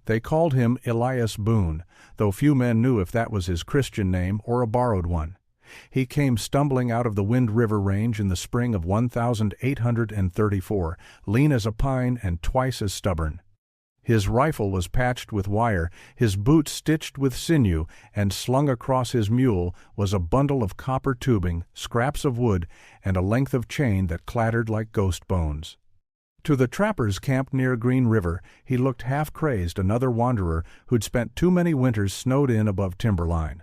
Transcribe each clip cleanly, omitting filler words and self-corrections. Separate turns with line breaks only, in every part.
They called him Elias Boone, though few men knew if that was his Christian name or a borrowed one. He came stumbling out of the Wind River Range in the spring of 1834, lean as a pine and twice as stubborn. His rifle was patched with wire, his boots stitched with sinew, and slung across his mule was a bundle of copper tubing, scraps of wood, and a length of chain that clattered like ghost bones. To the trappers camped near Green River, he looked half-crazed, another wanderer who'd spent too many winters snowed in above timberline.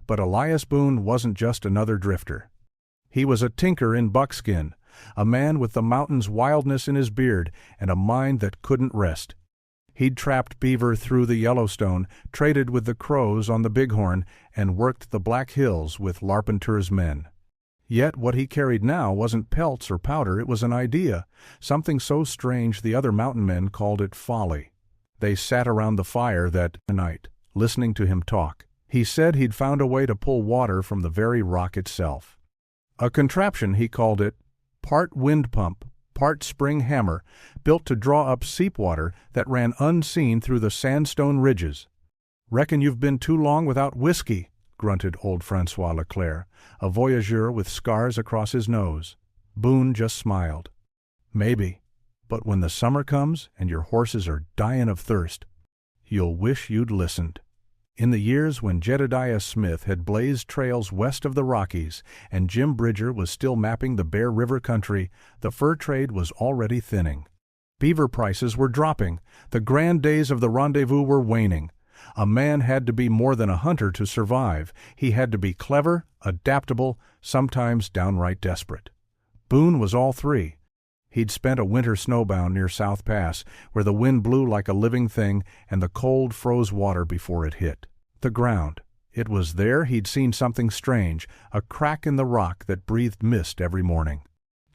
But Elias Boone wasn't just another drifter. He was a tinker in buckskin, a man with the mountain's wildness in his beard and a mind that couldn't rest. He'd trapped beaver through the Yellowstone, traded with the Crows on the Bighorn, and worked the Black Hills with Larpenteur's men. Yet what he carried now wasn't pelts or powder, it was an idea, something so strange the other mountain men called it folly. They sat around the fire that night, listening to him talk. He said he'd found a way to pull water from the very rock itself. A contraption, he called it, part wind pump, part spring hammer, built to draw up seep water that ran unseen through the sandstone ridges. "Reckon you've been too long without whiskey," grunted old Francois Leclerc, a voyageur with scars across his nose. Boone just smiled. "Maybe, but when the summer comes and your horses are dying of thirst, you'll wish you'd listened." In the years when Jedediah Smith had blazed trails west of the Rockies and Jim Bridger was still mapping the Bear River country, the fur trade was already thinning. Beaver prices were dropping, the grand days of the rendezvous were waning. A man had to be more than a hunter to survive. He had to be clever, adaptable, sometimes downright desperate. Boone was all three. He'd spent a winter snowbound near South Pass, where the wind blew like a living thing and the cold froze water before it hit the ground. It was there he'd seen something strange, a crack in the rock that breathed mist every morning.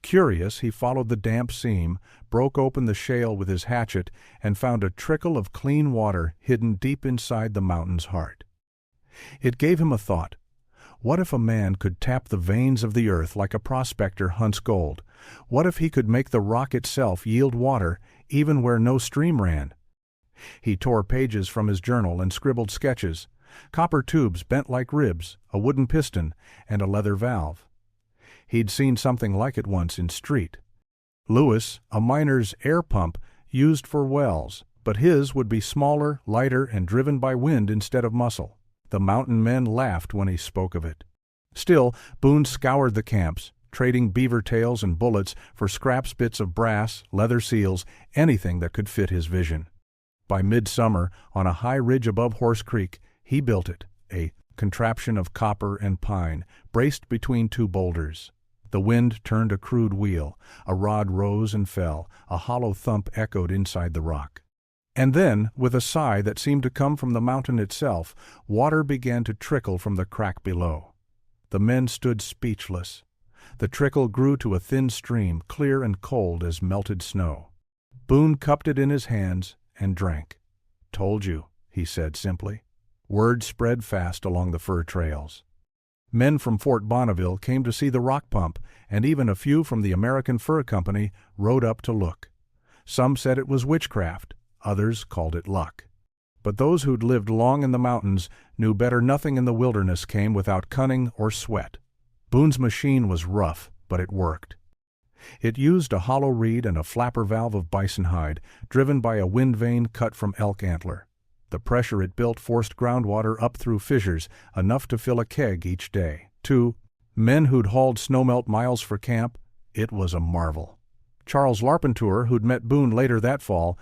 Curious, he followed the damp seam, broke open the shale with his hatchet, and found a trickle of clean water hidden deep inside the mountain's heart. It gave him a thought. What if a man could tap the veins of the earth like a prospector hunts gold? What if he could make the rock itself yield water, even where no stream ran? He tore pages from his journal and scribbled sketches, copper tubes bent like ribs, a wooden piston, and a leather valve. He'd seen something like it once in Street. Lewis, a miner's air pump, used for wells, but his would be smaller, lighter, and driven by wind instead of muscle. The mountain men laughed when he spoke of it. Still, Boone scoured the camps, trading beaver tails and bullets for scraps bits of brass, leather seals, anything that could fit his vision. By midsummer, on a high ridge above Horse Creek, he built it, a contraption of copper and pine, braced between two boulders. The wind turned a crude wheel, a rod rose and fell, a hollow thump echoed inside the rock. And then, with a sigh that seemed to come from the mountain itself, water began to trickle from the crack below. The men stood speechless. The trickle grew to a thin stream, clear and cold as melted snow. Boone cupped it in his hands and drank. "Told you," he said simply. Word spread fast along the fur trails. Men from Fort Bonneville came to see the rock pump, and even a few from the American Fur Company rode up to look. Some said it was witchcraft. Others called it luck. But those who'd lived long in the mountains knew better. Nothing in the wilderness came without cunning or sweat. Boone's machine was rough, but it worked. It used a hollow reed and a flapper valve of bison hide, driven by a wind vane cut from elk antler. The pressure it built forced groundwater up through fissures, enough to fill a keg each day. To men who'd hauled snowmelt miles for camp, it was a marvel. Charles Larpenteur, who'd met Boone later that fall,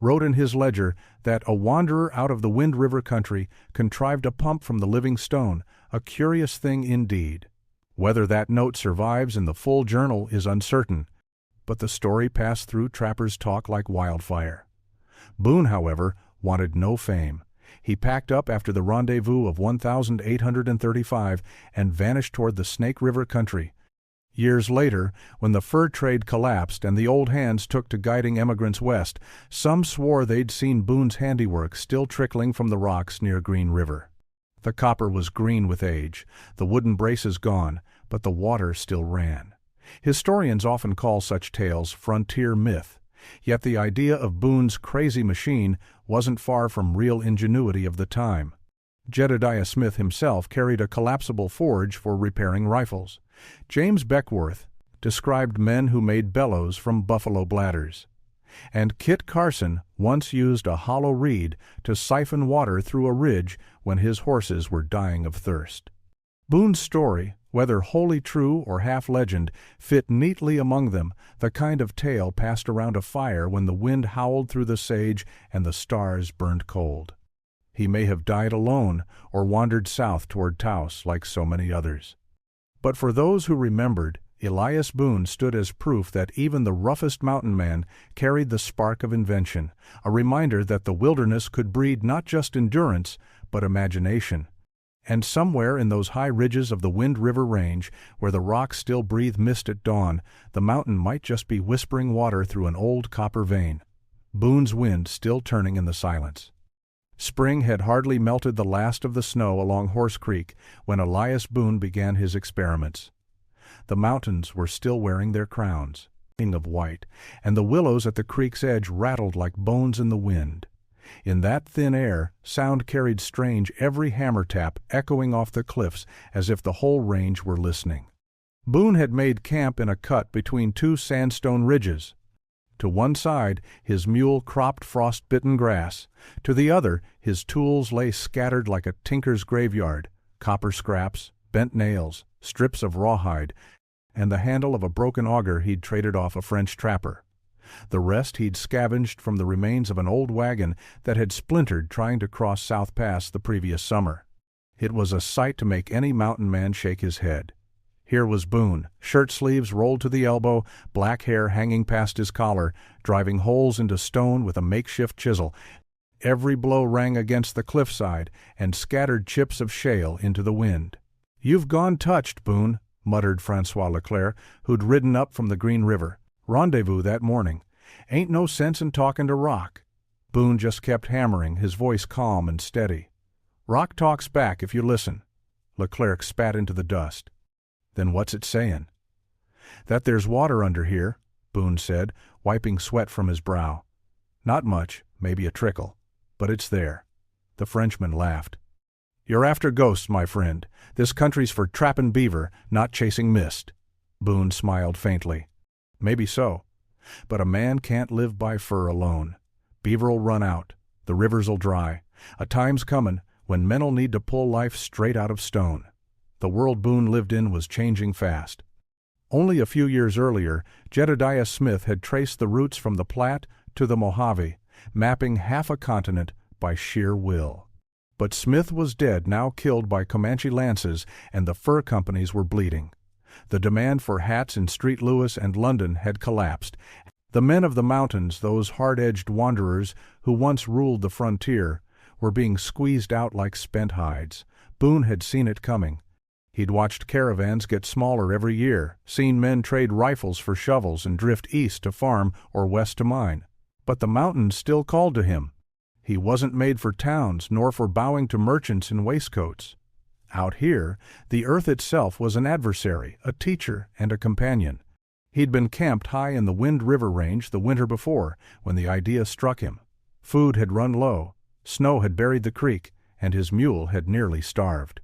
wrote in his ledger that a wanderer out of the Wind River country contrived a pump from the living stone, a curious thing indeed. Whether that note survives in the full journal is uncertain, but the story passed through trappers' talk like wildfire. Boone, however, wanted no fame. He packed up after the rendezvous of 1835 and vanished toward the Snake River country. Years later, when the fur trade collapsed and the old hands took to guiding emigrants west, some swore they'd seen Boone's handiwork still trickling from the rocks near Green River. The copper was green with age, the wooden braces gone, but the water still ran. Historians often call such tales frontier myth. Yet the idea of Boone's crazy machine wasn't far from real ingenuity of the time. Jedediah Smith himself carried a collapsible forge for repairing rifles. James Beckwourth described men who made bellows from buffalo bladders. And Kit Carson once used a hollow reed to siphon water through a ridge when his horses were dying of thirst. Boone's story, whether wholly true or half legend, fit neatly among them, the kind of tale passed around a fire when the wind howled through the sage and the stars burned cold. He may have died alone or wandered south toward Taos like so many others. But for those who remembered, Elias Boone stood as proof that even the roughest mountain man carried the spark of invention, a reminder that the wilderness could breed not just endurance, but imagination. And somewhere in those high ridges of the Wind River Range, where the rocks still breathe mist at dawn, the mountain might just be whispering water through an old copper vein. Boone's wind still turning in the silence. Spring had hardly melted the last of the snow along Horse Creek when Elias Boone began his experiments. The mountains were still wearing their crowns of white, and the willows at the creek's edge rattled like bones in the wind. In that thin air, sound carried strange every hammer tap echoing off the cliffs as if the whole range were listening. Boone had made camp in a cut between two sandstone ridges. To one side, his mule cropped frost-bitten grass. To the other, his tools lay scattered like a tinker's graveyard: copper scraps, bent nails, strips of rawhide, and the handle of a broken auger he'd traded off a French trapper. The rest he'd scavenged from the remains of an old wagon that had splintered trying to cross South Pass the previous summer. It was a sight to make any mountain man shake his head. Here was Boone, shirt sleeves rolled to the elbow, black hair hanging past his collar, driving holes into stone with a makeshift chisel. Every blow rang against the cliffside and scattered chips of shale into the wind. "You've gone touched, Boone," muttered Francois Leclerc, who'd ridden up from the Green River. "Rendezvous that morning. Ain't no sense in talking to Rock." Boone just kept hammering, his voice calm and steady. "Rock talks back if you listen." Leclerc spat into the dust. "Then what's it sayin'?" "That there's water under here," Boone said, wiping sweat from his brow. "Not much, maybe a trickle, but it's there." The Frenchman laughed. "You're after ghosts, my friend. This country's for trappin' beaver, not chasing mist." Boone smiled faintly. "Maybe so. But a man can't live by fur alone. Beaver'll run out. The rivers'll dry. A time's comin' when men'll need to pull life straight out of stone." The world Boone lived in was changing fast. Only a few years earlier, Jedediah Smith had traced the routes from the Platte to the Mojave, mapping half a continent by sheer will. But Smith was dead, now killed by Comanche lances, and the fur companies were bleeding. The demand for hats in St. Louis and London had collapsed. The men of the mountains, those hard-edged wanderers who once ruled the frontier, were being squeezed out like spent hides. Boone had seen it coming. He'd watched caravans get smaller every year, seen men trade rifles for shovels and drift east to farm or west to mine. But the mountains still called to him. He wasn't made for towns nor for bowing to merchants in waistcoats. Out here, the earth itself was an adversary, a teacher, and a companion. He'd been camped high in the Wind River Range the winter before, when the idea struck him. Food had run low, snow had buried the creek, and his mule had nearly starved.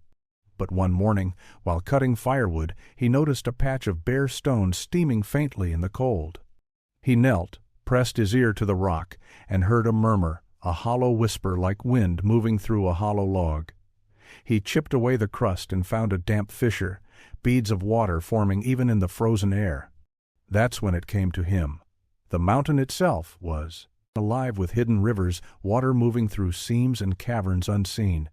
But one morning, while cutting firewood, he noticed a patch of bare stone steaming faintly in the cold. He knelt, pressed his ear to the rock, and heard a murmur, a hollow whisper like wind moving through a hollow log. He chipped away the crust and found a damp fissure, beads of water forming even in the frozen air. That's when it came to him. The mountain itself was alive with hidden rivers, water moving through seams and caverns unseen.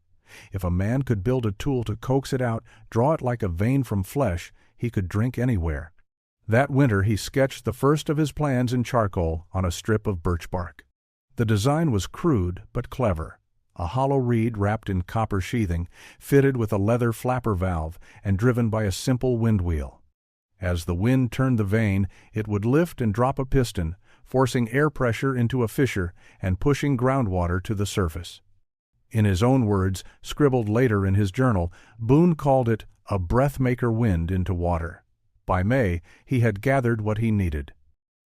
If a man could build a tool to coax it out, draw it like a vein from flesh, he could drink anywhere. That winter he sketched the first of his plans in charcoal on a strip of birch bark. The design was crude but clever. A hollow reed wrapped in copper sheathing, fitted with a leather flapper valve, and driven by a simple wind wheel. As the wind turned the vane, it would lift and drop a piston, forcing air pressure into a fissure and pushing groundwater to the surface. In his own words, scribbled later in his journal, Boone called it a breath-maker wind into water. By May, he had gathered what he needed.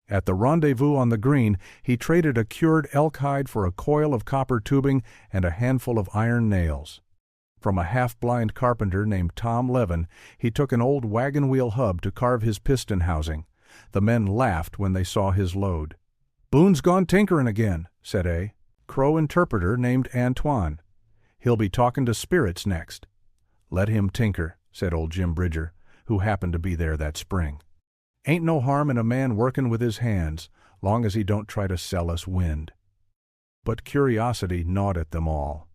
At the rendezvous on the green, he traded a cured elk hide for a coil of copper tubing and a handful of iron nails. From a half-blind carpenter named Tom Levin, he took an old wagon wheel hub to carve his piston housing. The men laughed when they saw his load. "Boone's gone tinkerin' again," said a Crow interpreter named Antoine. "He'll be talking to spirits next." "Let him tinker," said old Jim Bridger, who happened to be there that spring. "Ain't no harm in a man workin' with his hands, long as he don't try to sell us wind." But curiosity gnawed at them all.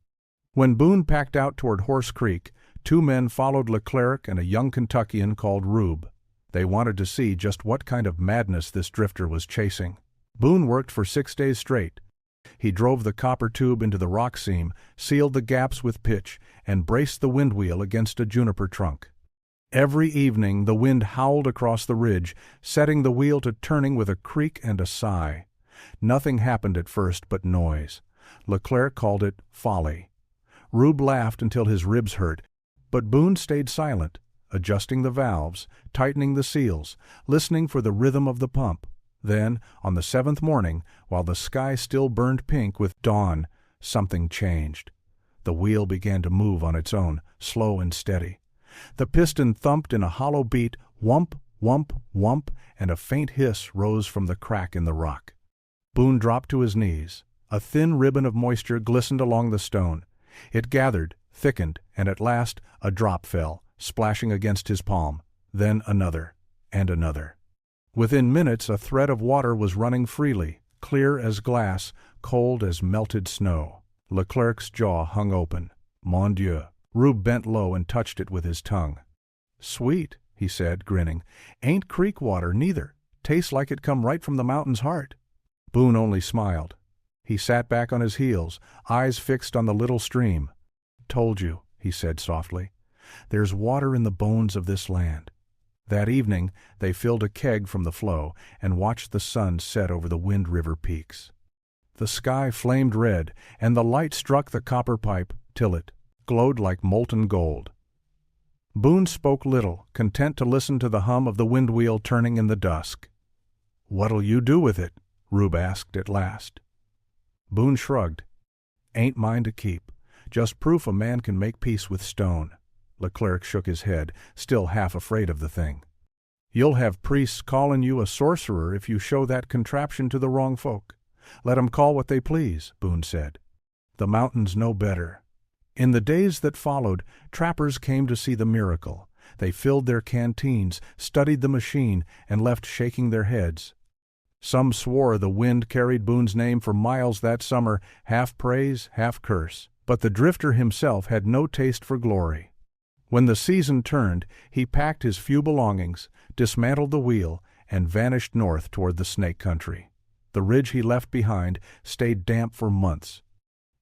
When Boone packed out toward Horse Creek, 2 men followed Leclerc and a young Kentuckian called Rube. They wanted to see just what kind of madness this drifter was chasing. Boone worked for 6 days straight. He drove the copper tube into the rock seam, sealed the gaps with pitch, and braced the wind wheel against a juniper trunk. Every evening the wind howled across the ridge, setting the wheel to turning with a creak and a sigh. Nothing happened at first but noise. Leclerc called it folly. Rube laughed until his ribs hurt, but Boone stayed silent, adjusting the valves, tightening the seals, listening for the rhythm of the pump. Then, on the 7th morning, while the sky still burned pink with dawn, something changed. The wheel began to move on its own, slow and steady. The piston thumped in a hollow beat, whump, whump, whump, and a faint hiss rose from the crack in the rock. Boone dropped to his knees. A thin ribbon of moisture glistened along the stone. It gathered, thickened, and at last a drop fell, splashing against his palm. Then another, and another. Within minutes a thread of water was running freely, clear as glass, cold as melted snow. Leclerc's jaw hung open. Mon Dieu! Rube bent low and touched it with his tongue. "Sweet," he said, grinning. "Ain't creek water, neither. Tastes like it come right from the mountain's heart." Boone only smiled. He sat back on his heels, eyes fixed on the little stream. "Told you," he said softly. "There's water in the bones of this land." That evening they filled a keg from the flow and watched the sun set over the Wind River peaks. The sky flamed red, and the light struck the copper pipe till it glowed like molten gold. Boone spoke little, content to listen to the hum of the wind wheel turning in the dusk. "What'll you do with it?" Rube asked at last. Boone shrugged. "Ain't mine to keep. Just proof a man can make peace with stone." Leclerc shook his head, still half afraid of the thing. "You'll have priests callin' you a sorcerer if you show that contraption to the wrong folk. Let 'em call what they please," Boone said. "The mountains know better." In the days that followed, trappers came to see the miracle. They filled their canteens, studied the machine, and left shaking their heads. Some swore the wind carried Boone's name for miles that summer, half praise, half curse. But the drifter himself had no taste for glory. When the season turned, he packed his few belongings, dismantled the wheel, and vanished north toward the Snake Country. The ridge he left behind stayed damp for months.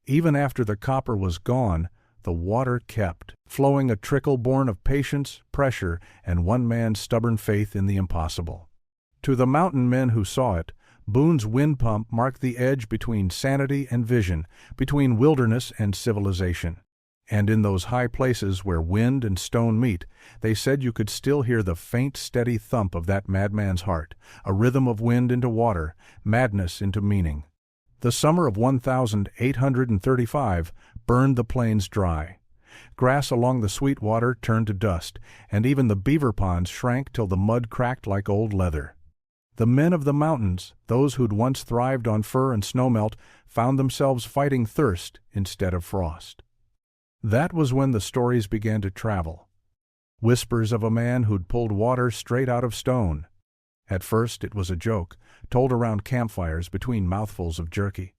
Even after the copper was gone, the water kept, flowing a trickle born of patience, pressure, and one man's stubborn faith in the impossible. To the mountain men who saw it, Boone's wind pump marked the edge between sanity and vision, between wilderness and civilization. And in those high places where wind and stone meet, they said you could still hear the faint, steady thump of that madman's heart, a rhythm of wind into water, madness into meaning. The summer of 1835 burned the plains dry. Grass along the Sweetwater turned to dust, and even the beaver ponds shrank till the mud cracked like old leather. The men of the mountains, those who'd once thrived on fur and snowmelt, found themselves fighting thirst instead of frost. That was when the stories began to travel. Whispers of a man who'd pulled water straight out of stone. At first it was a joke, told around campfires between mouthfuls of jerky.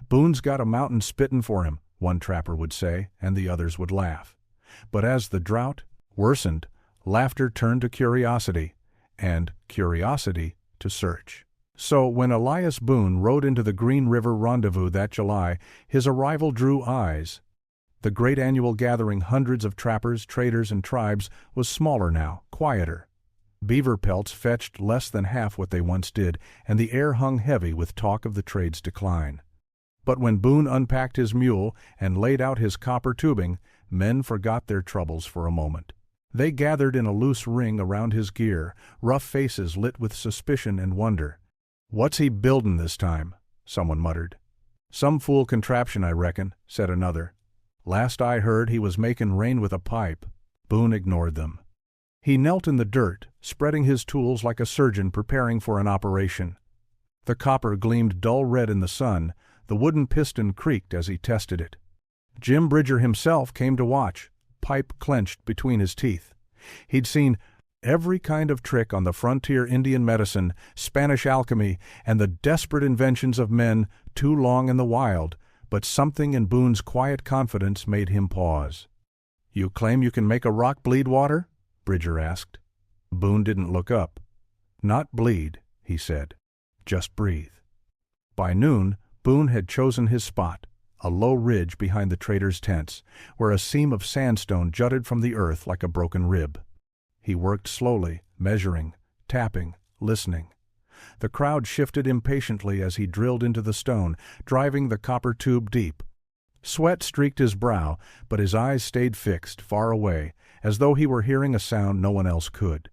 "Boone's got a mountain spittin' for him," one trapper would say, and the others would laugh. But as the drought worsened, laughter turned to curiosity, and curiosity to search. So when Elias Boone rode into the Green River Rendezvous that July, his arrival drew eyes. The great annual gathering, hundreds of trappers, traders, and tribes, was smaller now, quieter. Beaver pelts fetched less than half what they once did, and the air hung heavy with talk of the trade's decline. But when Boone unpacked his mule and laid out his copper tubing, men forgot their troubles for a moment. They gathered in a loose ring around his gear, rough faces lit with suspicion and wonder. "What's he buildin' this time?" someone muttered. "Some fool contraption, I reckon," said another. "Last I heard he was makin' rain with a pipe." Boone ignored them. He knelt in the dirt, spreading his tools like a surgeon preparing for an operation. The copper gleamed dull red in the sun, the wooden piston creaked as he tested it. Jim Bridger himself came to watch, pipe clenched between his teeth. He'd seen every kind of trick on the frontier Indian medicine, Spanish alchemy, and the desperate inventions of men too long in the wild, but something in Boone's quiet confidence made him pause. "You claim you can make a rock bleed water?" Bridger asked. Boone didn't look up. "Not bleed," he said. "Just breathe." By noon, Boone had chosen his spot, a low ridge behind the traders' tents, where a seam of sandstone jutted from the earth like a broken rib. He worked slowly, measuring, tapping, listening. The crowd shifted impatiently as he drilled into the stone, driving the copper tube deep. Sweat streaked his brow, but his eyes stayed fixed, far away, as though he were hearing a sound no one else could.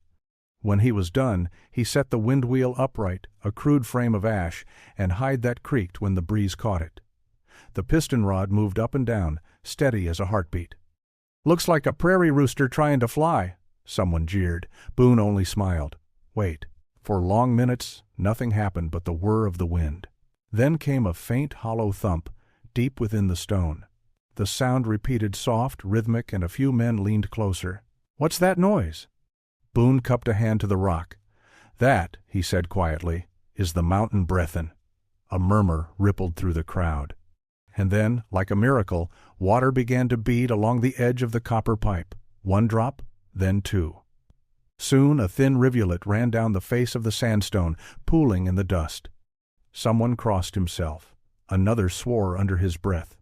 When he was done, he set the windwheel upright, a crude frame of ash, and hide that creaked when the breeze caught it. The piston rod moved up and down, steady as a heartbeat. "Looks like a prairie rooster trying to fly," someone jeered. Boone only smiled. Wait. For long minutes, nothing happened but the whir of the wind. Then came a faint, hollow thump, deep within the stone. The sound repeated soft, rhythmic, and a few men leaned closer. "What's that noise?" Boone cupped a hand to the rock. "That," he said quietly, "is the mountain breathin'." A murmur rippled through the crowd. And then, like a miracle, water began to bead along the edge of the copper pipe. One drop, then two. Soon a thin rivulet ran down the face of the sandstone, pooling in the dust. Someone crossed himself. Another swore under his breath.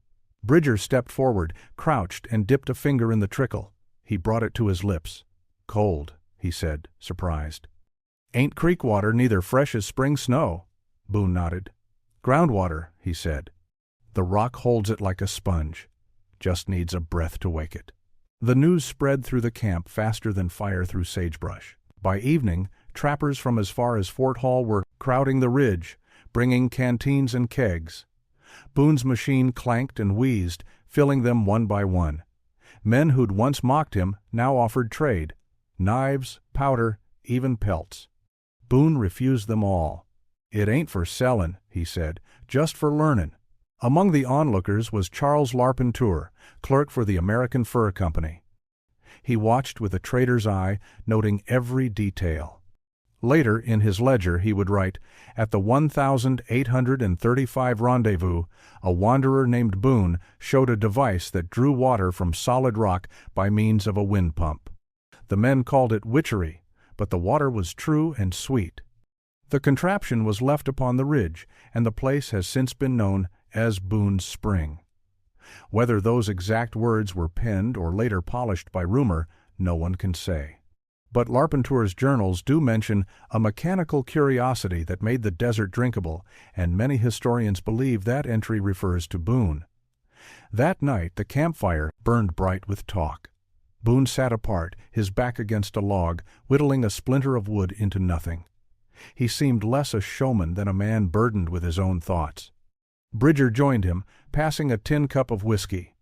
Bridger stepped forward, crouched, and dipped a finger in the trickle. He brought it to his lips. "Cold," he said, surprised. "Ain't creek water neither fresh as spring snow." Boone nodded. "Groundwater," he said. "The rock holds it like a sponge. Just needs a breath to wake it." The news spread through the camp faster than fire through sagebrush. By evening, trappers from as far as Fort Hall were crowding the ridge, bringing canteens and kegs. Boone's machine clanked and wheezed, filling them one by one. Men who'd once mocked him now offered trade. Knives, powder, even pelts. Boone refused them all. "It ain't for sellin'," he said, "just for learnin'." Among the onlookers was Charles Larpenteur, clerk for the American Fur Company. He watched with a trader's eye, noting every detail. Later, in his ledger, he would write, "At the 1835 rendezvous, a wanderer named Boone showed a device that drew water from solid rock by means of a wind pump. The men called it witchery, but the water was true and sweet. The contraption was left upon the ridge, and the place has since been known as Boone's Spring." Whether those exact words were penned or later polished by rumor, no one can say. But Larpenteur's journals do mention a mechanical curiosity that made the desert drinkable, and many historians believe that entry refers to Boone. That night the campfire burned bright with talk. Boone sat apart, his back against a log, whittling a splinter of wood into nothing. He seemed less a showman than a man burdened with his own thoughts. Bridger joined him, passing a tin cup of whiskey.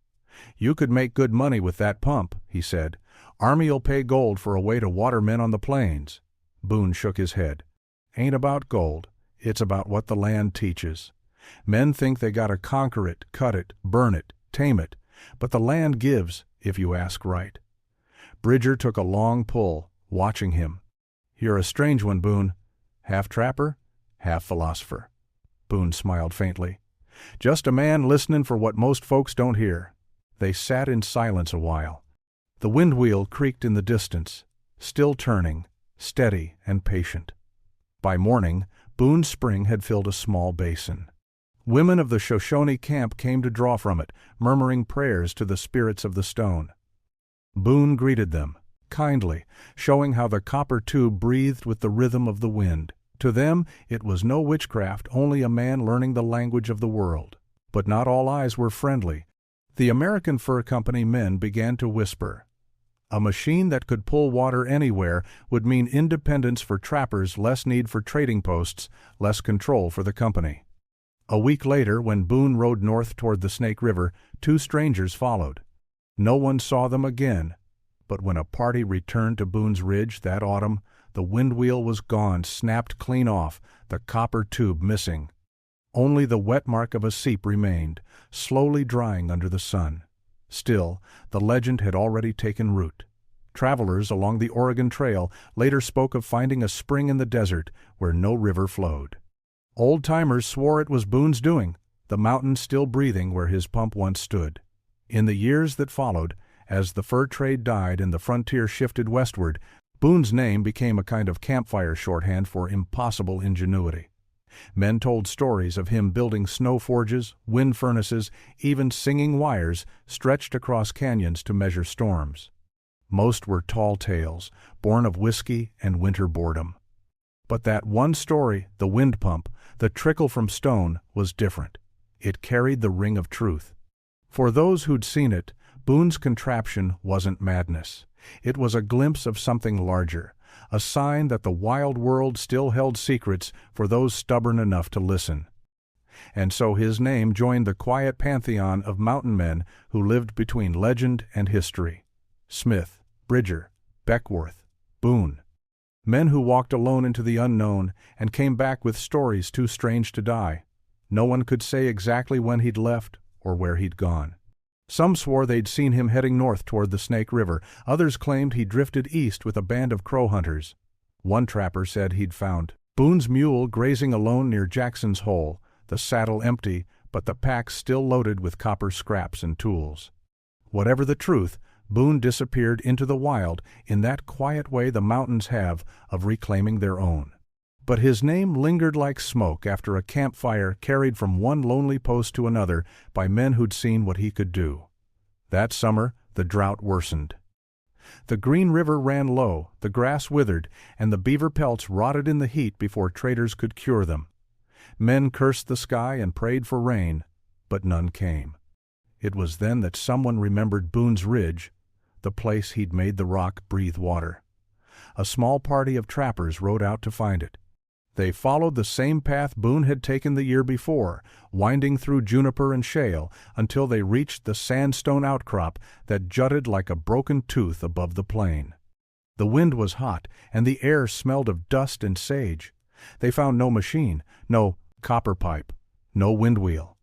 "You could make good money with that pump," he said. "Army'll pay gold for a way to water men on the plains." Boone shook his head. "Ain't about gold. It's about what the land teaches. Men think they gotta conquer it, cut it, burn it, tame it, but the land gives, if you ask right." Bridger took a long pull, watching him. "You're a strange one, Boone. Half trapper, half philosopher." Boone smiled faintly. "Just a man listenin' for what most folks don't hear." They sat in silence a while. The windwheel creaked in the distance, still turning, steady and patient. By morning, Boone's Spring had filled a small basin. Women of the Shoshone camp came to draw from it, murmuring prayers to the spirits of the stone. Boone greeted them, kindly, showing how the copper tube breathed with the rhythm of the wind. To them, it was no witchcraft, only a man learning the language of the world. But not all eyes were friendly. The American Fur Company men began to whisper. A machine that could pull water anywhere would mean independence for trappers, less need for trading posts, less control for the company. A week later, when Boone rode north toward the Snake River, two strangers followed. No one saw them again, but when a party returned to Boone's Ridge that autumn, the windwheel was gone, snapped clean off, the copper tube missing. Only the wet mark of a seep remained, slowly drying under the sun. Still, the legend had already taken root. Travelers along the Oregon Trail later spoke of finding a spring in the desert where no river flowed. Old-timers swore it was Boone's doing, the mountain still breathing where his pump once stood. In the years that followed, as the fur trade died and the frontier shifted westward, Boone's name became a kind of campfire shorthand for impossible ingenuity. Men told stories of him building snow forges, wind furnaces, even singing wires stretched across canyons to measure storms. Most were tall tales, born of whiskey and winter boredom. But that one story, the wind pump, the trickle from stone, was different. It carried the ring of truth. For those who'd seen it, Boone's contraption wasn't madness. It was a glimpse of something larger, a sign that the wild world still held secrets for those stubborn enough to listen. And so his name joined the quiet pantheon of mountain men who lived between legend and history. Smith, Bridger, Beckwourth, Boone. Men who walked alone into the unknown and came back with stories too strange to die. No one could say exactly when he'd left or where he'd gone. Some swore they'd seen him heading north toward the Snake River. Others claimed he drifted east with a band of crow hunters. One trapper said he'd found Boone's mule grazing alone near Jackson's Hole, the saddle empty, but the pack still loaded with copper scraps and tools. Whatever the truth, Boone disappeared into the wild in that quiet way the mountains have of reclaiming their own. But his name lingered like smoke after a campfire carried from one lonely post to another by men who'd seen what he could do. That summer, the drought worsened. The Green River ran low, the grass withered, and the beaver pelts rotted in the heat before traders could cure them. Men cursed the sky and prayed for rain, but none came. It was then that someone remembered Boone's Ridge, the place he'd made the rock breathe water. A small party of trappers rode out to find it. They followed the same path Boone had taken the year before, winding through juniper and shale until they reached the sandstone outcrop that jutted like a broken tooth above the plain. The wind was hot, and the air smelled of dust and sage. They found no machine, no copper pipe, no windwheel.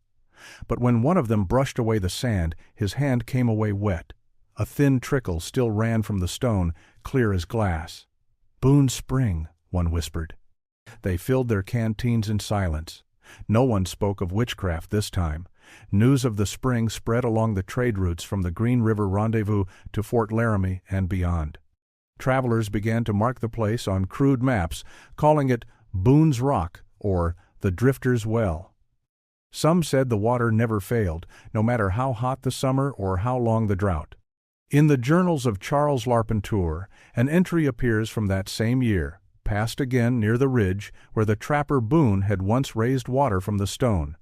But when one of them brushed away the sand, his hand came away wet. A thin trickle still ran from the stone, clear as glass. "Boone's Spring," one whispered. They filled their canteens in silence. No one spoke of witchcraft this time. News of the spring spread along the trade routes from the Green River Rendezvous to Fort Laramie and beyond. Travelers began to mark the place on crude maps, calling it Boone's Rock or the Drifter's Well. Some said the water never failed, no matter how hot the summer or how long the drought. In the journals of Charles Larpenteur, an entry appears from that same year, passed again near the ridge where the trapper Boone had once raised water from the stone.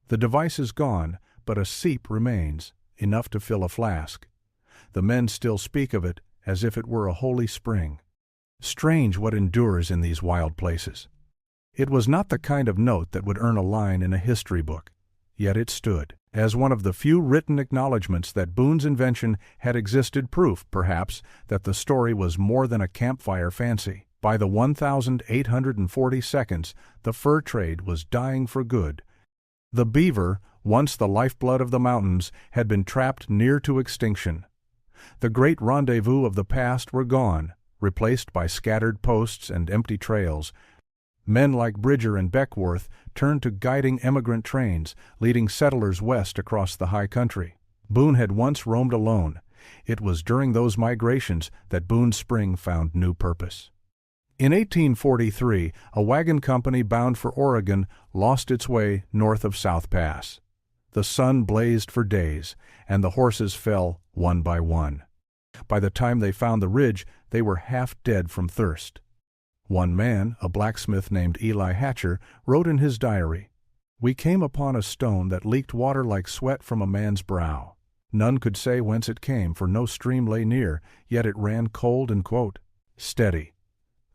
The device is gone, but a seep remains, enough to fill a flask. The men still speak of it as if it were a holy spring. Strange what endures in these wild places. It was not the kind of note that would earn a line in a history book, yet it stood as one of the few written acknowledgments that Boone's invention had existed, proof, perhaps, that the story was more than a campfire fancy. By the 1,840 seconds, the fur trade was dying for good. The beaver, once the lifeblood of the mountains, had been trapped near to extinction. The great rendezvous of the past were gone, replaced by scattered posts and empty trails. Men like Bridger and Beckwourth turned to guiding emigrant trains, leading settlers west across the high country. Boone had once roamed alone. It was during those migrations that Boone's Spring found new purpose. In 1843, a wagon company bound for Oregon lost its way north of South Pass. The sun blazed for days, and the horses fell one by one. By the time they found the ridge, they were half dead from thirst. One man, a blacksmith named Eli Hatcher, wrote in his diary, "We came upon a stone that leaked water like sweat from a man's brow. None could say whence it came, for no stream lay near, yet it ran cold and, quote, steady.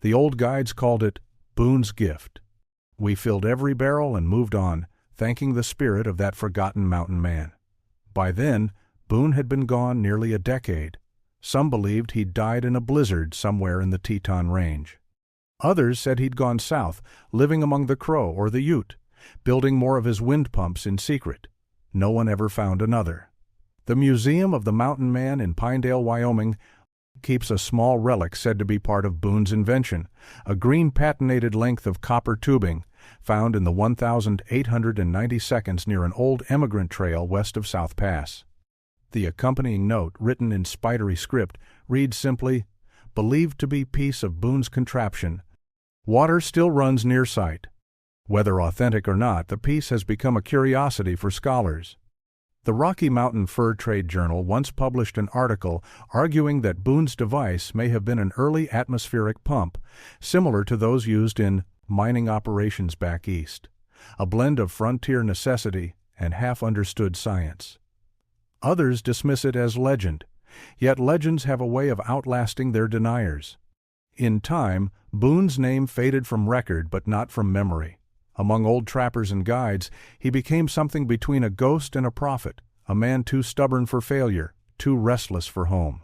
The old guides called it Boone's gift. We filled every barrel and moved on, thanking the spirit of that forgotten mountain man. By then, Boone had been gone nearly a decade. Some believed he'd died in a blizzard somewhere in the Teton Range. Others said he'd gone south, living among the Crow or the Ute, building more of his wind pumps in secret. No one ever found another. The Museum of the Mountain Man in Pinedale, Wyoming, keeps a small relic said to be part of Boone's invention, a green patinated length of copper tubing found in the 1,890 seconds near an old emigrant trail west of South Pass. The accompanying note, written in spidery script, reads simply, "Believed to be piece of Boone's contraption. Water still runs near site." Whether authentic or not, the piece has become a curiosity for scholars. The Rocky Mountain Fur Trade Journal once published an article arguing that Boone's device may have been an early atmospheric pump, similar to those used in mining operations back east, a blend of frontier necessity and half-understood science. Others dismiss it as legend, yet legends have a way of outlasting their deniers. In time, Boone's name faded from record but not from memory. Among old trappers and guides, he became something between a ghost and a prophet, a man too stubborn for failure, too restless for home.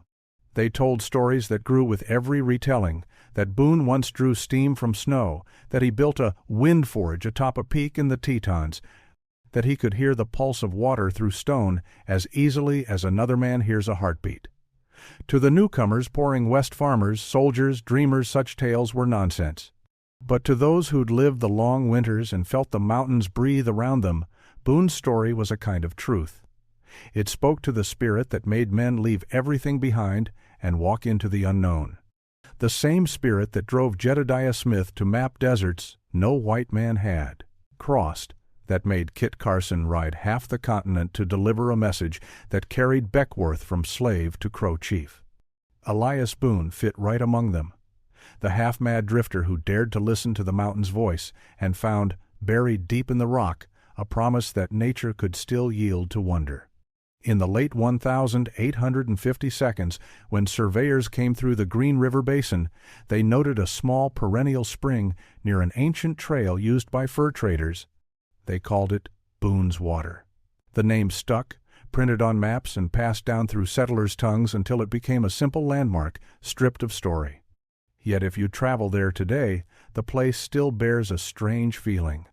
They told stories that grew with every retelling, that Boone once drew steam from snow, that he built a wind forge atop a peak in the Tetons, that he could hear the pulse of water through stone as easily as another man hears a heartbeat. To the newcomers pouring west farmers, soldiers, dreamers, such tales were nonsense. But to those who'd lived the long winters and felt the mountains breathe around them, Boone's story was a kind of truth. It spoke to the spirit that made men leave everything behind and walk into the unknown. The same spirit that drove Jedediah Smith to map deserts no white man had crossed, that made Kit Carson ride half the continent to deliver a message that carried Beckworth from slave to Crow chief. Elias Boone fit right among them. The half-mad drifter who dared to listen to the mountain's voice and found, buried deep in the rock, a promise that nature could still yield to wonder. In the late 1,850 seconds, when surveyors came through the Green River Basin, they noted a small perennial spring near an ancient trail used by fur traders. They called it Boone's Water. The name stuck, printed on maps and passed down through settlers' tongues until it became a simple landmark, stripped of story. Yet if you travel there today, the place still bears a strange feeling.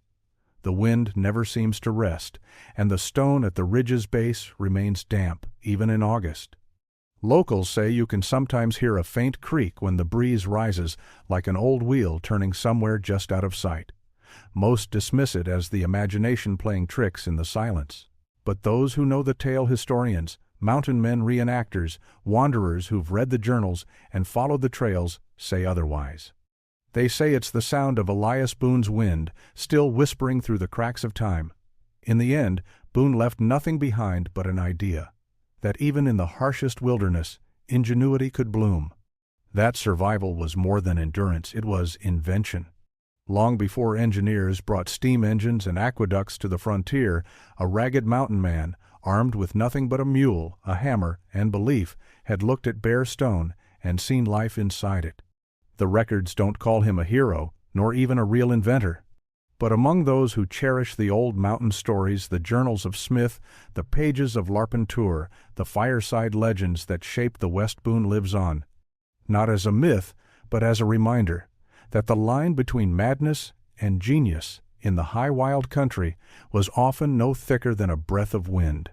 The wind never seems to rest, and the stone at the ridge's base remains damp, even in August. Locals say you can sometimes hear a faint creak when the breeze rises, like an old wheel turning somewhere just out of sight. Most dismiss it as the imagination playing tricks in the silence. But those who know the tale, historians, mountain men reenactors, wanderers who've read the journals and followed the trails, say otherwise. They say it's the sound of Elias Boone's wind, still whispering through the cracks of time. In the end, Boone left nothing behind but an idea, that even in the harshest wilderness, ingenuity could bloom. That survival was more than endurance, it was invention. Long before engineers brought steam engines and aqueducts to the frontier, a ragged mountain man, armed with nothing but a mule, a hammer, and belief, had looked at bare stone and seen life inside it. The records don't call him a hero, nor even a real inventor. But among those who cherish the old mountain stories, the journals of Smith, the pages of Larpenteur, the fireside legends that shaped the West Boone lives on, not as a myth, but as a reminder that the line between madness and genius in the high wild country was often no thicker than a breath of wind.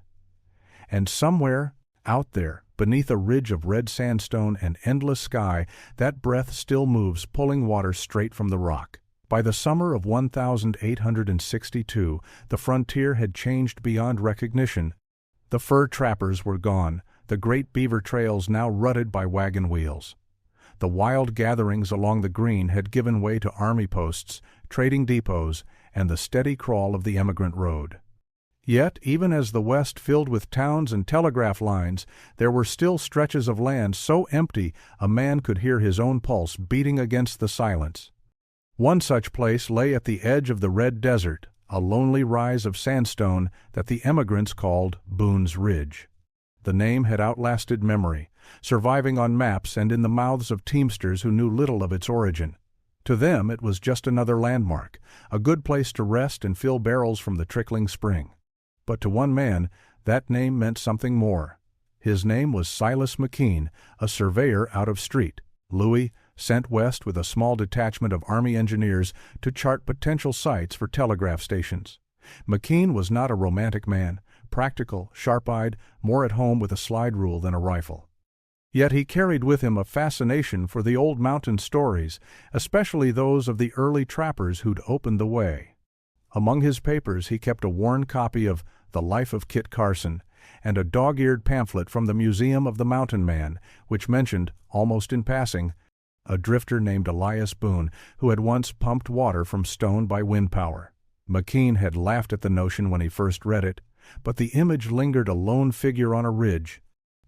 And somewhere, out there, beneath a ridge of red sandstone and endless sky, that breath still moves, pulling water straight from the rock. By the summer of 1862, the frontier had changed beyond recognition. The fur trappers were gone, the great beaver trails now rutted by wagon wheels. The wild gatherings along the Green had given way to army posts, trading depots, and the steady crawl of the emigrant road. Yet, even as the West filled with towns and telegraph lines, there were still stretches of land so empty a man could hear his own pulse beating against the silence. One such place lay at the edge of the Red Desert, a lonely rise of sandstone that the emigrants called Boone's Ridge. The name had outlasted memory, surviving on maps and in the mouths of teamsters who knew little of its origin. To them it was just another landmark, a good place to rest and fill barrels from the trickling spring. But to one man, that name meant something more. His name was Silas McKean, a surveyor out of Street, Louis, sent west with a small detachment of Army engineers to chart potential sites for telegraph stations. McKean was not a romantic man, practical, sharp-eyed, more at home with a slide rule than a rifle. Yet he carried with him a fascination for the old mountain stories, especially those of the early trappers who'd opened the way. Among his papers he kept a worn copy of The Life of Kit Carson and a dog-eared pamphlet from the Museum of the Mountain Man, which mentioned, almost in passing, a drifter named Elias Boone who had once pumped water from stone by wind power. McKean had laughed at the notion when he first read it, but the image lingered a lone figure on a ridge,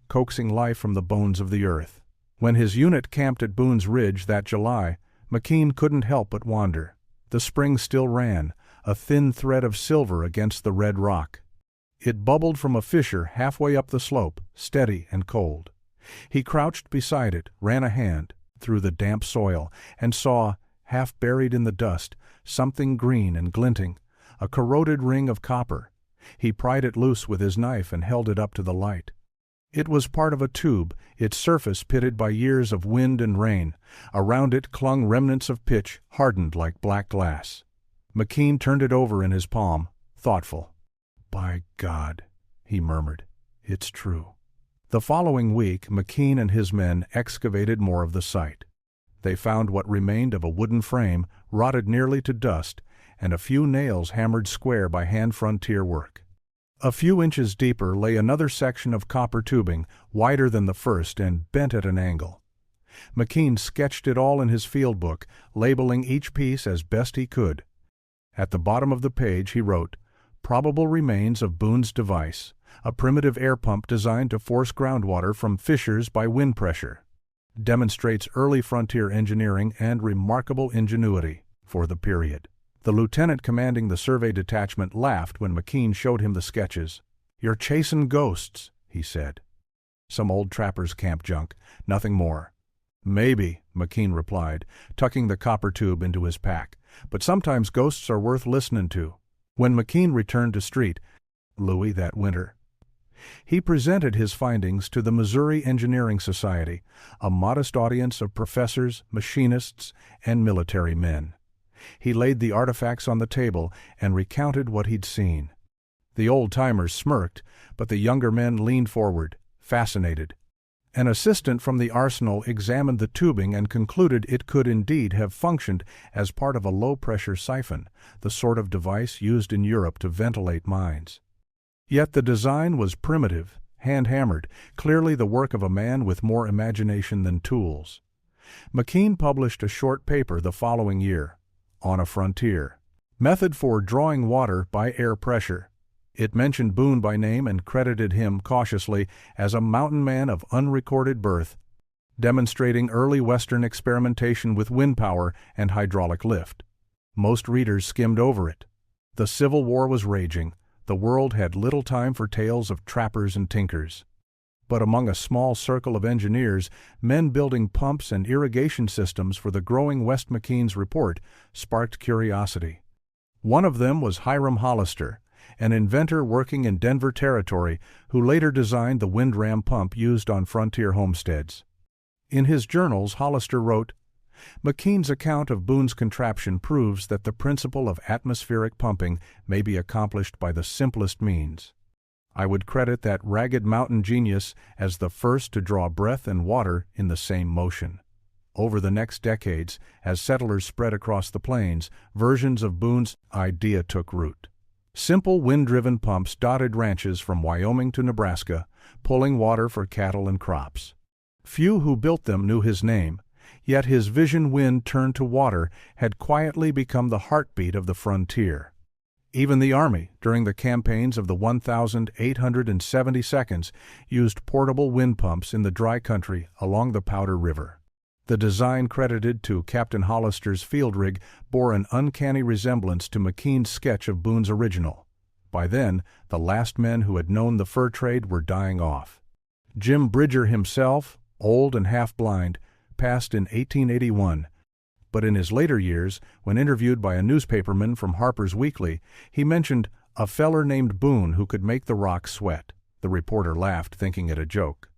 coaxing life from the bones of the earth. When his unit camped at Boone's Ridge that July, McKean couldn't help but wonder. The spring still ran, a thin thread of silver against the red rock. It bubbled from a fissure halfway up the slope, steady and cold. He crouched beside it, ran a hand through the damp soil, and saw, half buried in the dust, something green and glinting, a corroded ring of copper. He pried it loose with his knife and held it up to the light. It was part of a tube, its surface pitted by years of wind and rain. Around it clung remnants of pitch, hardened like black glass. McKean turned it over in his palm, thoughtful. "By God," he murmured, "it's true." The following week, McKean and his men excavated more of the site. They found what remained of a wooden frame, rotted nearly to dust, and a few nails hammered square by hand frontier work. A few inches deeper lay another section of copper tubing, wider than the first and bent at an angle. McKean sketched it all in his field book, labeling each piece as best he could. At the bottom of the page he wrote, "Probable remains of Boone's device, a primitive air pump designed to force groundwater from fissures by wind pressure. Demonstrates early frontier engineering and remarkable ingenuity for the period." The lieutenant commanding the survey detachment laughed when McKean showed him the sketches. "You're chasing ghosts," he said. "Some old trapper's camp junk, nothing more." "Maybe," McKean replied, tucking the copper tube into his pack, "but sometimes ghosts are worth listening to." When McKean returned to Street, Louis, that winter, he presented his findings to the Missouri Engineering Society, a modest audience of professors, machinists, and military men. He laid the artifacts on the table and recounted what he'd seen. The old-timers smirked, but the younger men leaned forward, fascinated. An assistant from the arsenal examined the tubing and concluded it could indeed have functioned as part of a low-pressure siphon, the sort of device used in Europe to ventilate mines. Yet the design was primitive, hand-hammered, clearly the work of a man with more imagination than tools. McKean published a short paper the following year, On a Frontier. Method for drawing water by air pressure. It mentioned Boone by name and credited him cautiously as a mountain man of unrecorded birth, demonstrating early Western experimentation with wind power and hydraulic lift. Most readers skimmed over it. The Civil War was raging. The world had little time for tales of trappers and tinkers. But among a small circle of engineers, men building pumps and irrigation systems for the growing West, McKean's report sparked curiosity. One of them was Hiram Hollister, an inventor working in Denver Territory who later designed the wind ram pump used on frontier homesteads. In his journals, Hollister wrote, "McKean's account of Boone's contraption proves that the principle of atmospheric pumping may be accomplished by the simplest means. I would credit that ragged mountain genius as the first to draw breath and water in the same motion." Over the next decades, as settlers spread across the plains, versions of Boone's idea took root. Simple wind-driven pumps dotted ranches from Wyoming to Nebraska, pulling water for cattle and crops. Few who built them knew his name, yet his vision, wind turned to water, had quietly become the heartbeat of the frontier. Even the Army, during the campaigns of the 1,872nd, used portable wind pumps in the dry country along the Powder River. The design credited to Captain Hollister's field rig bore an uncanny resemblance to McKean's sketch of Boone's original. By then, the last men who had known the fur trade were dying off. Jim Bridger himself, old and half-blind, passed in 1881. But in his later years, when interviewed by a newspaperman from Harper's Weekly, he mentioned a feller named Boone who could make the rocks sweat. The reporter laughed, thinking it a joke.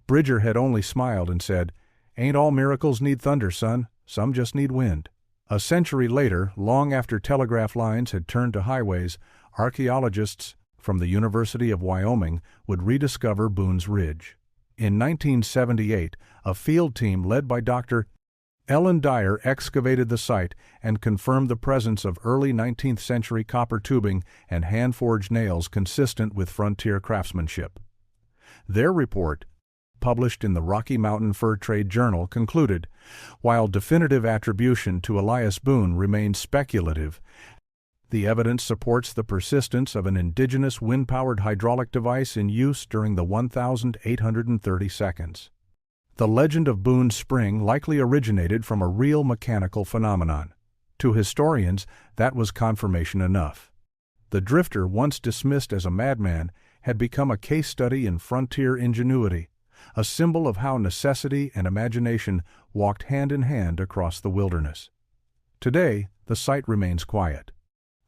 Bridger had only smiled and said, "Ain't all miracles need thunder, son. Some just need wind." A century later, long after telegraph lines had turned to highways, archaeologists from the University of Wyoming would rediscover Boone's Ridge. In 1978, a field team led by Dr. Ellen Dyer excavated the site and confirmed the presence of early 19th century copper tubing and hand-forged nails consistent with frontier craftsmanship. Their report, published in the Rocky Mountain Fur Trade Journal, concluded, while definitive attribution to Elias Boone remains speculative, the evidence supports the persistence of an indigenous wind-powered hydraulic device in use during the 1,830 seconds. The legend of Boone's Spring likely originated from a real mechanical phenomenon. To historians, that was confirmation enough. The drifter, once dismissed as a madman, had become a case study in frontier ingenuity, a symbol of how necessity and imagination walked hand in hand across the wilderness. Today, the site remains quiet.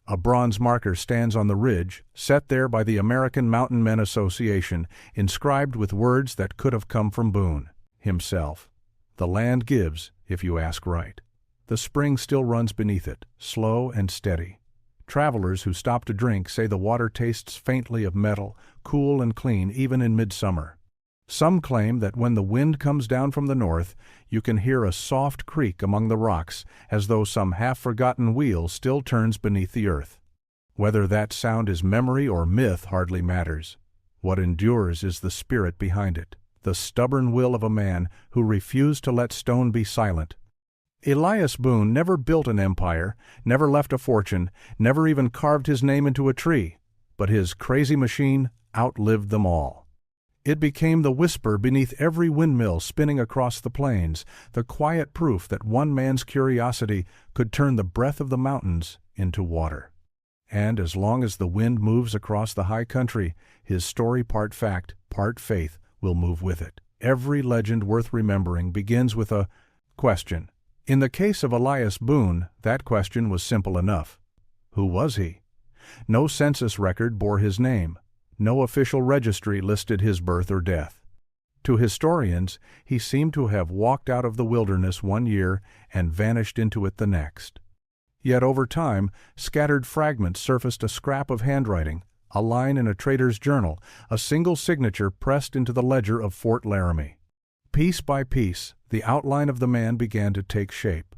A bronze marker stands on the ridge, set there by the American Mountain Men Association, inscribed with words that could have come from Boone himself. The land gives, if you ask right. The spring still runs beneath it, slow and steady. Travelers who stop to drink say the water tastes faintly of metal, cool and clean even in midsummer. Some claim that when the wind comes down from the north, you can hear a soft creak among the rocks, as though some half-forgotten wheel still turns beneath the earth. Whether that sound is memory or myth hardly matters. What endures is the spirit behind it, the stubborn will of a man who refused to let stone be silent. Elias Boone never built an empire, never left a fortune, never even carved his name into a tree, but his crazy machine outlived them all. It became the whisper beneath every windmill spinning across the plains, the quiet proof that one man's curiosity could turn the breath of the mountains into water. And as long as the wind moves across the high country, his story, part fact, part faith, will move with it. Every legend worth remembering begins with a question. In the case of Elias Boone, that question was simple enough. Who was he? No census record bore his name. No official registry listed his birth or death. To historians, he seemed to have walked out of the wilderness one year and vanished into it the next. Yet over time, scattered fragments surfaced: a scrap of handwriting, a line in a trader's journal, a single signature pressed into the ledger of Fort Laramie. Piece by piece, the outline of the man began to take shape.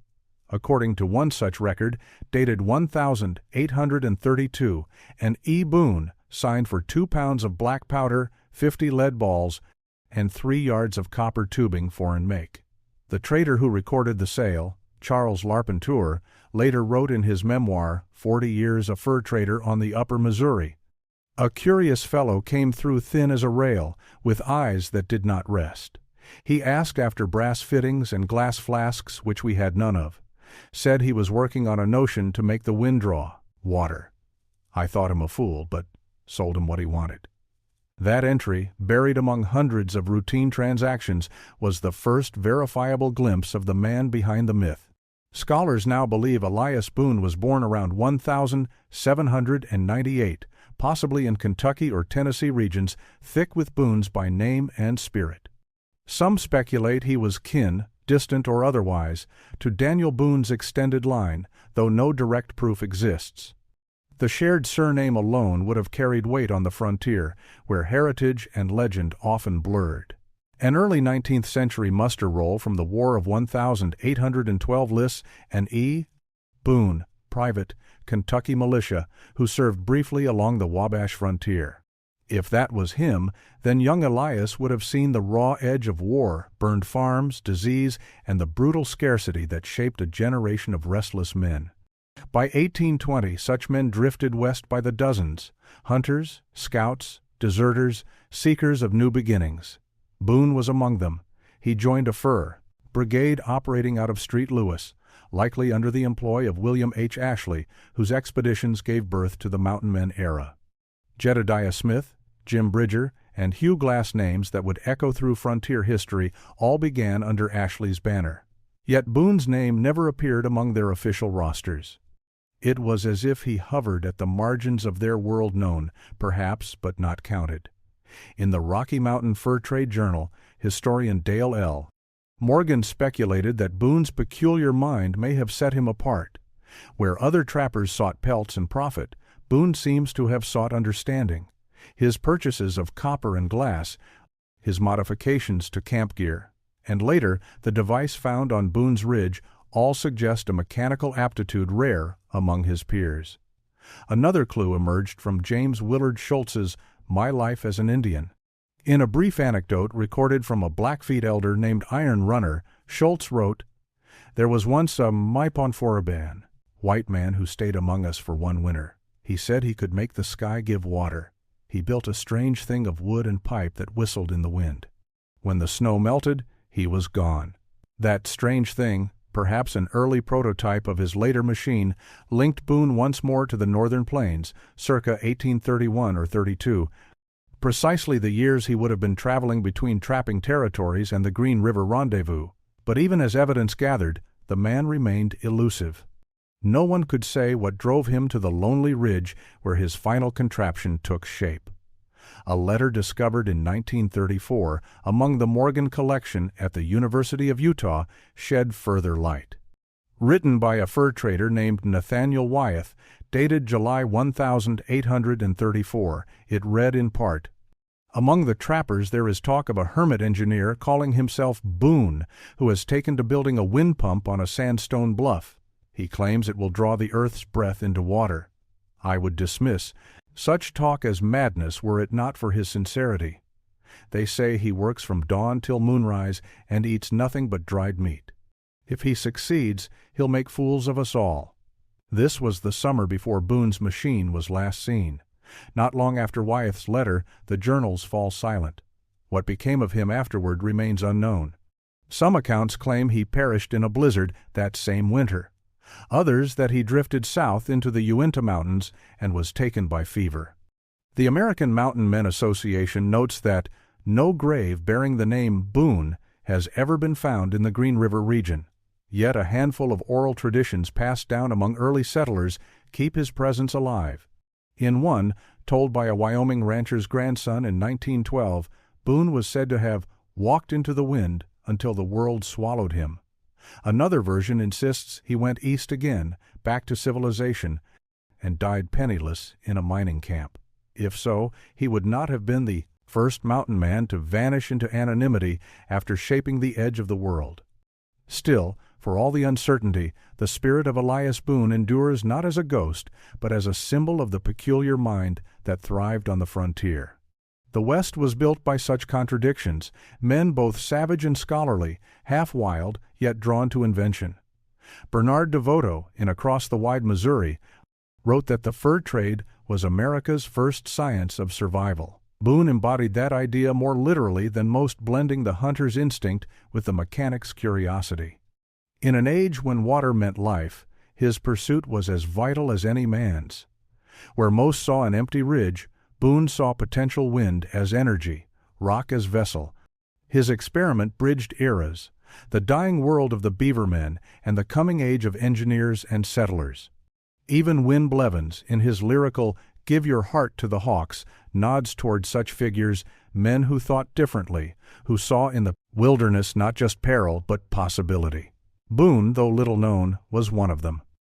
According to one such record, dated 1832, an E. Boone signed for 2 pounds of black powder, 50 lead balls, and 3 yards of copper tubing, foreign make. The trader who recorded the sale, Charles Larpenteur, later wrote in his memoir, 40 Years a Fur Trader on the Upper Missouri, "A curious fellow came through thin as a rail, with eyes that did not rest. He asked after brass fittings and glass flasks, which we had none of. Said he was working on a notion to make the wind draw water. I thought him a fool, but sold him what he wanted." That entry, buried among hundreds of routine transactions, was the first verifiable glimpse of the man behind the myth. Scholars now believe Elias Boone was born around 1798, possibly in Kentucky or Tennessee regions, thick with Boones by name and spirit. Some speculate he was kin, distant or otherwise, to Daniel Boone's extended line, though no direct proof exists. The shared surname alone would have carried weight on the frontier, where heritage and legend often blurred. An early 19th century muster roll from the War of 1812 lists an E. Boone, private, Kentucky militia, who served briefly along the Wabash frontier. If that was him, then young Elias would have seen the raw edge of war, burned farms, disease, and the brutal scarcity that shaped a generation of restless men. By 1820, such men drifted west by the dozens: hunters, scouts, deserters, seekers of new beginnings. Boone was among them. He joined a fur brigade operating out of St. Louis, likely under the employ of William H. Ashley, whose expeditions gave birth to the Mountain Men era. Jedediah Smith, Jim Bridger, and Hugh Glass names that would echo through frontier history all began under Ashley's banner. Yet Boone's name never appeared among their official rosters. It was as if he hovered at the margins of their world known, perhaps, but not counted. In the Rocky Mountain Fur Trade Journal, historian Dale L. Morgan speculated that Boone's peculiar mind may have set him apart. Where other trappers sought pelts and profit, Boone seems to have sought understanding. His purchases of copper and glass, his modifications to camp gear, and later the device found on Boone's Ridge all suggest a mechanical aptitude rare among his peers. Another clue emerged from James Willard Schultz's My Life as an Indian. In a brief anecdote recorded from a Blackfeet elder named Iron Runner, Schultz wrote, "There was once a Maiponforaban, white man who stayed among us for one winter. He said he could make the sky give water. He built a strange thing of wood and pipe that whistled in the wind. When the snow melted, he was gone." That strange thing, perhaps an early prototype of his later machine, linked Boone once more to the northern plains, circa 1831 or 32, precisely the years he would have been traveling between trapping territories and the Green River Rendezvous. But even as evidence gathered, the man remained elusive. No one could say what drove him to the lonely ridge where his final contraption took shape. A letter discovered in 1934 among the Morgan collection at the University of Utah shed further light. Written by a fur trader named Nathaniel Wyeth, dated July 1834, it read in part, "Among the trappers there is talk of a hermit engineer calling himself Boone, who has taken to building a wind pump on a sandstone bluff. He claims it will draw the earth's breath into water. I would dismiss such talk as madness were it not for his sincerity. They say he works from dawn till moonrise and eats nothing but dried meat. If he succeeds, he'll make fools of us all." This was the summer before Boone's machine was last seen. Not long after Wyeth's letter, the journals fall silent. What became of him afterward remains unknown. Some accounts claim he perished in a blizzard that same winter. Others that he drifted south into the Uinta Mountains and was taken by fever. The American Mountain Men Association notes that no grave bearing the name Boone has ever been found in the Green River region. Yet a handful of oral traditions passed down among early settlers keep his presence alive. In one, told by a Wyoming rancher's grandson in 1912, Boone was said to have walked into the wind until the world swallowed him. Another version insists he went east again, back to civilization, and died penniless in a mining camp. If so, he would not have been the first mountain man to vanish into anonymity after shaping the edge of the world. Still, for all the uncertainty, the spirit of Elias Boone endures not as a ghost, but as a symbol of the peculiar mind that thrived on the frontier. The West was built by such contradictions, men both savage and scholarly, half wild, yet drawn to invention. Bernard DeVoto, in Across the Wide Missouri, wrote that the fur trade was America's first science of survival. Boone embodied that idea more literally than most, blending the hunter's instinct with the mechanic's curiosity. In an age when water meant life, his pursuit was as vital as any man's. Where most saw an empty ridge, Boone saw potential wind as energy, rock as vessel. His experiment bridged eras, the dying world of the beaver men and the coming age of engineers and settlers. Even Win Blevins, in his lyrical "Give Your Heart to the Hawks," nods toward such figures, men who thought differently, who saw in the wilderness not just peril but possibility. Boone, though little known, was one of them.